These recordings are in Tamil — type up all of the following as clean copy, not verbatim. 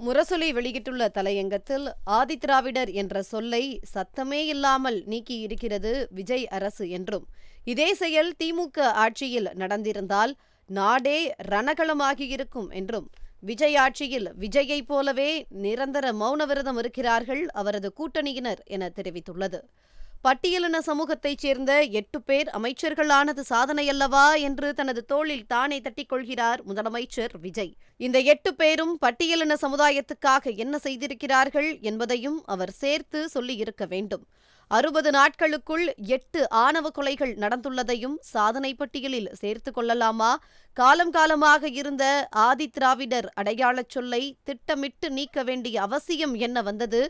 முரசொலி வெளியிட்டுள்ள தலையங்கத்தில் ஆதிதிராவிடர் என்ற சொல்லை சத்தமே இல்லாமல் நீக்கியிருக்கிறது விஜய் அரசு என்றும், இதே செயல் திமுக ஆட்சியில் நடந்திருந்தால் நாடே ரணகளமாகியிருக்கும் என்றும், விஜய் ஆட்சியில் விஜயைப் போலவே நிரந்தர மௌன விரதம் இருக்கிறார்கள் அவரது கூட்டணியினர் என தெரிவித்துள்ளது. பட்டியலின சமூகத்தைச் சேர்ந்த 8 பேர் அமைச்சர்களானது சாதனையல்லவா என்று தனது தோளில் தானே தட்டிக் கொள்கிறார் முதலமைச்சர் விஜய். இந்த 8 பேரும் பட்டியலின சமுதாயத்துக்காக என்ன செய்திருக்கிறார்கள் என்பதையும் அவர் சேர்த்து சொல்லியிருக்க வேண்டும். 60 நாட்களுக்குள் 8 ஆணவ கொலைகள் நடந்துள்ளதையும் சாதனை பட்டியலில் சேர்த்து கொள்ளலாமா? காலம் காலமாக இருந்த ஆதிதிராவிடர் அடையாளச் சொல்லை திட்டமிட்டு நீக்க வேண்டிய அவசியம் என்ன வந்தது?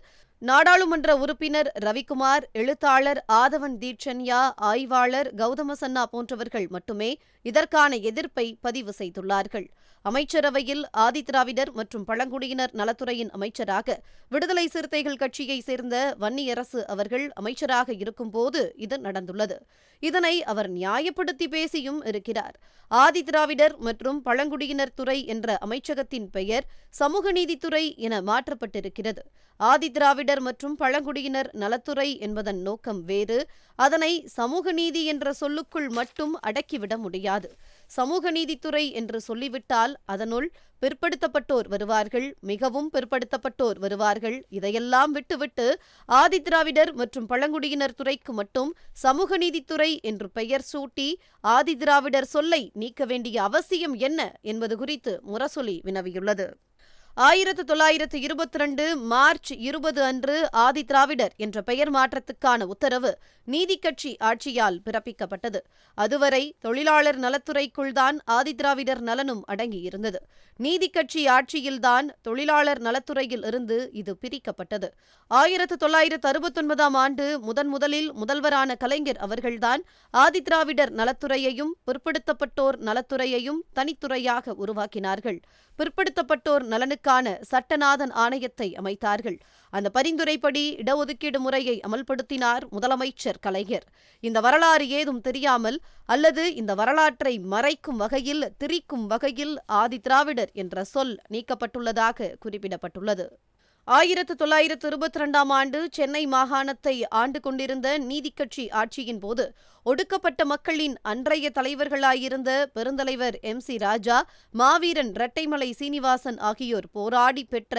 நாடாளுமன்ற உறுப்பினர் ரவிக்குமார், எழுத்தாளர் ஆதவன் தீட்சண்யா, ஆய்வாளர் கௌதம சன்னா போன்றவர்கள் மட்டுமே இதற்கான எதிர்ப்பை பதிவு செய்துள்ளார்கள். அமைச்சரவையில் ஆதிதிராவிடர் மற்றும் பழங்குடியினர் நலத்துறையின் அமைச்சராக விடுதலை சிறுத்தைகள் கட்சியைச் சேர்ந்த வன்னியரசு அவர்கள் அமைச்சராக இருக்கும்போது இது நடந்துள்ளது. இதனை அவர் நியாயப்படுத்தி பேசியும் இருக்கிறார். ஆதிதிராவிடர் மற்றும் பழங்குடியினர் துறை என்ற அமைச்சகத்தின் பெயர் சமூக நீதித்துறை என மாற்றப்பட்டிருக்கிறது. ஆதிதிராவிடர் மற்றும் பழங்குடியினர் நலத்துறை என்பதன் நோக்கம் வேறு. அதனை சமூக நீதி என்ற சொல்லுக்குள் மட்டும் அடக்கிவிட முடியாது. சமூக நீதித்துறை என்று சொல்லிவிட்டால் அதனுள் பிற்படுத்தப்பட்டோர் வருவார்கள், மிகவும் பிற்படுத்தப்பட்டோர் வருவார்கள். இதையெல்லாம் விட்டுவிட்டு ஆதிதிராவிடர் மற்றும் பழங்குடியினர் துறைக்கு மட்டும் சமூக நீதித்துறை என்று பெயர் சூட்டி ஆதிதிராவிடர் சொல்லை நீக்க வேண்டிய அவசியம் என்ன என்பது குறித்து முரசொலி வினவியுள்ளது. 1922 மார்ச் 20 அன்று ஆதிதிராவிடர் என்ற பெயர் மாற்றத்துக்கான உத்தரவு நீதிக்கட்சி ஆட்சியால் பிறப்பிக்கப்பட்டது. அதுவரை தொழிலாளர் நலத்துறைக்குள்தான் ஆதிதிராவிடர் நலனும் அடங்கியிருந்தது. நீதிக்கட்சி ஆட்சியில்தான் தொழிலாளர் நலத்துறையில் இருந்து இது பிரிக்கப்பட்டது. 1969 ஆண்டு முதலில் முதல்வரான கலைஞர் அவர்கள்தான் ஆதிதிராவிடர் நலத்துறையையும் பிற்படுத்தப்பட்டோர் நலத்துறையையும் தனித்துறையாக உருவாக்கினார்கள். பிற்படுத்தப்பட்டோர் நலனுக்கான சட்டநாதன் ஆணையத்தை அமைத்தார்கள். அந்த பரிந்துரைப்படி இடஒதுக்கீடு முறையை அமல்படுத்தினார் முதலமைச்சர் கலைஞர். இந்த வரலாறு ஏதும் தெரியாமல் அல்லது இந்த வரலாற்றை மறைக்கும் வகையில், திரிக்கும் வகையில் ஆதிதிராவிடர் என்ற சொல் நீக்கப்பட்டுள்ளதாக குறிப்பிடப்பட்டுள்ளது. 1922 ஆண்டு சென்னை மாகாணத்தை ஆண்டு கொண்டிருந்த நீதிக்கட்சி ஆட்சியின் போது ஒடுக்கப்பட்ட மக்களின் அன்றைய தலைவர்களாயிருந்த பெருந்தலைவர் MC ராஜா, மாவீரன் இரட்டைமலை சீனிவாசன் ஆகியோர் போராடி பெற்ற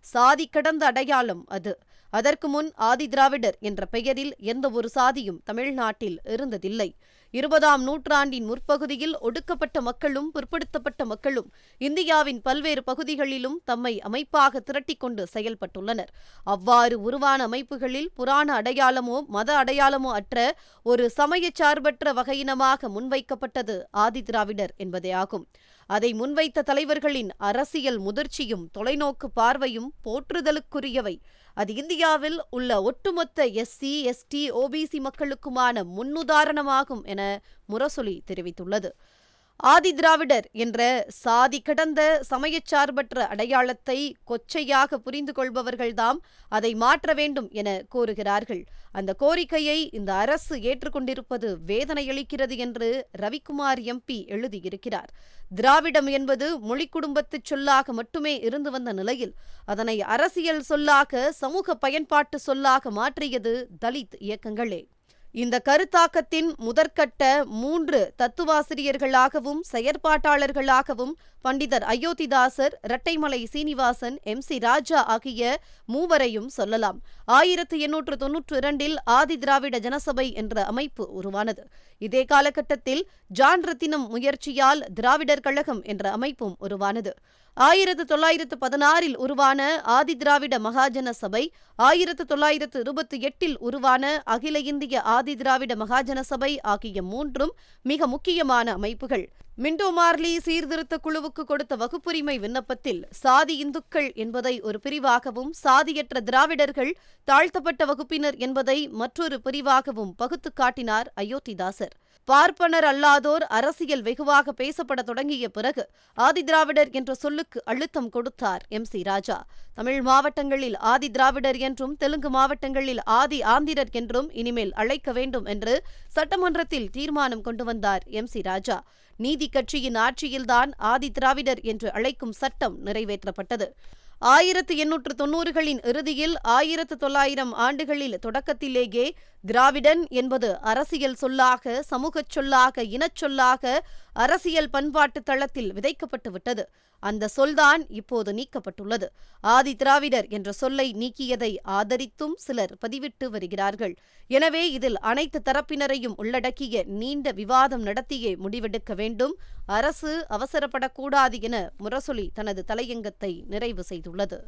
சாதி கடந்த அடையாளம் அது. அதற்கு முன் ஆதிதிராவிடர் என்ற பெயரில் எந்த ஒரு சாதியும் தமிழ்நாட்டில் இருந்ததில்லை. 20ஆம் நூற்றாண்டின் முற்பகுதியில் ஒடுக்கப்பட்ட மக்களும் பிற்படுத்தப்பட்ட மக்களும் இந்தியாவின் பல்வேறு பகுதிகளிலும் தம்மை அமைப்பாக திரட்டிக்கொண்டு செயல்பட்டுள்ளனர். அவ்வாறு உருவான அமைப்புகளில் புராண அடையாளமோ மத அடையாளமோ அற்ற ஒரு சமயச்சார்பற்ற வகையினமாக முன்வைக்கப்பட்டது ஆதிதிராவிடர் என்பதே ஆகும். அதை முன்வைத்த தலைவர்களின் அரசியல் முதிர்ச்சியும் தொலைநோக்கு பார்வையும் போற்றுதலுக்குரியவை. அது இந்தியாவில் உள்ள ஒட்டுமொத்த SC, ST, OBC மக்களுக்குமான முன்னுதாரணமாகும் என முரசொலி தெரிவித்துள்ளது. ஆதிதிராவிடர் என்ற சாதி கடந்த சமயச்சார்பற்ற அடையாளத்தை கொச்சையாக புரிந்து கொள்பவர்கள்தாம் அதை மாற்ற வேண்டும் என கோருகிறார்கள். அந்த கோரிக்கையை இந்த அரசு ஏற்றுக்கொண்டிருப்பது வேதனையளிக்கிறது என்று ரவிக்குமார் MP எழுதியிருக்கிறார். திராவிடம் என்பது மொழி குடும்பத்துச் சொல்லாக மட்டுமே இருந்து வந்த நிலையில் அதனை அரசியல் சொல்லாக, சமூக பயன்பாட்டு சொல்லாக மாற்றியது தலித் இயக்கங்களே. இந்த கருத்தாக்கத்தின் முதற்கட்ட 3 தத்துவாசிரியர்களாகவும் செயற்பாட்டாளர்களாகவும் பண்டிதர் அயோத்திதாசர், இரட்டைமலை சீனிவாசன், MC ராஜா ஆகிய மூவரையும் சொல்லலாம். 1892 ஆதிதிராவிட ஜனசபை என்ற அமைப்பு உருவானது. இதே காலகட்டத்தில் ஜான் ரத்தினம் முயற்சியால் திராவிடர் கழகம் என்ற அமைப்பும் உருவானது. 1916 உருவான ஆதிதிராவிட மகாஜன சபை, 1928 உருவான அகில இந்திய ஆதிதிராவிட மகாஜன சபை ஆகிய 3ம் மிக முக்கியமான அமைப்புகள். மிண்டோ மார்லி சீர்திருத்த குழுவுக்கு கொடுத்த வகுப்புரிமை விண்ணப்பத்தில் சாதி இந்துக்கள் என்பதை ஒரு பிரிவாகவும், சாதியற்ற திராவிடர்கள் தாழ்த்தப்பட்ட வகுப்பினர் என்பதை மற்றொரு பிரிவாகவும் பகுத்து காட்டினார் அயோத்திதாசர். பார்ப்பனர் அல்லாதோர் அரசியல் வெகுவாக பேசப்பட தொடங்கிய பிறகு ஆதிதிராவிடர் என்ற சொல்லுக்கு அழுத்தம் கொடுத்தார் MC ராஜா. தமிழ் மாவட்டங்களில் ஆதிதிராவிடர் என்றும், தெலுங்கு மாவட்டங்களில் ஆதி ஆந்திரர் என்றும் இனிமேல் அழைக்க வேண்டும் என்று சட்டமன்றத்தில் தீர்மானம் கொண்டு வந்தார் MC ராஜா. நீதி கட்சியின் ஆட்சியில்தான் ஆதிதிராவிடர் என்று அழைக்கும் சட்டம் நிறைவேற்றப்பட்டது. 1890களின் இறுதியில் 1900 ஆண்டுகளில் தொடக்கத்திலேயே திராவிடன் என்பது அரசியல் சொல்லாக, சமூகச் சொல்லாக, இனச்சொல்லாக அரசியல் பண்பாட்டு தளத்தில் விதைக்கப்பட்டு விட்டது. அந்த சொல்தான் இப்போது நீக்கப்பட்டுள்ளது. ஆதி திராவிடர் என்ற சொல்லை நீக்கியதை ஆதரித்தும் சிலர் பதிவிட்டு வருகிறார்கள். எனவே இதில் அனைத்து தரப்பினரையும் உள்ளடக்கிய நீண்ட விவாதம் நடத்தியே முடிவெடுக்க வேண்டும். அரசு அவசரப்படக்கூடாது என முரசொலி தனது தலையங்கத்தை நிறைவு செய்துள்ளது.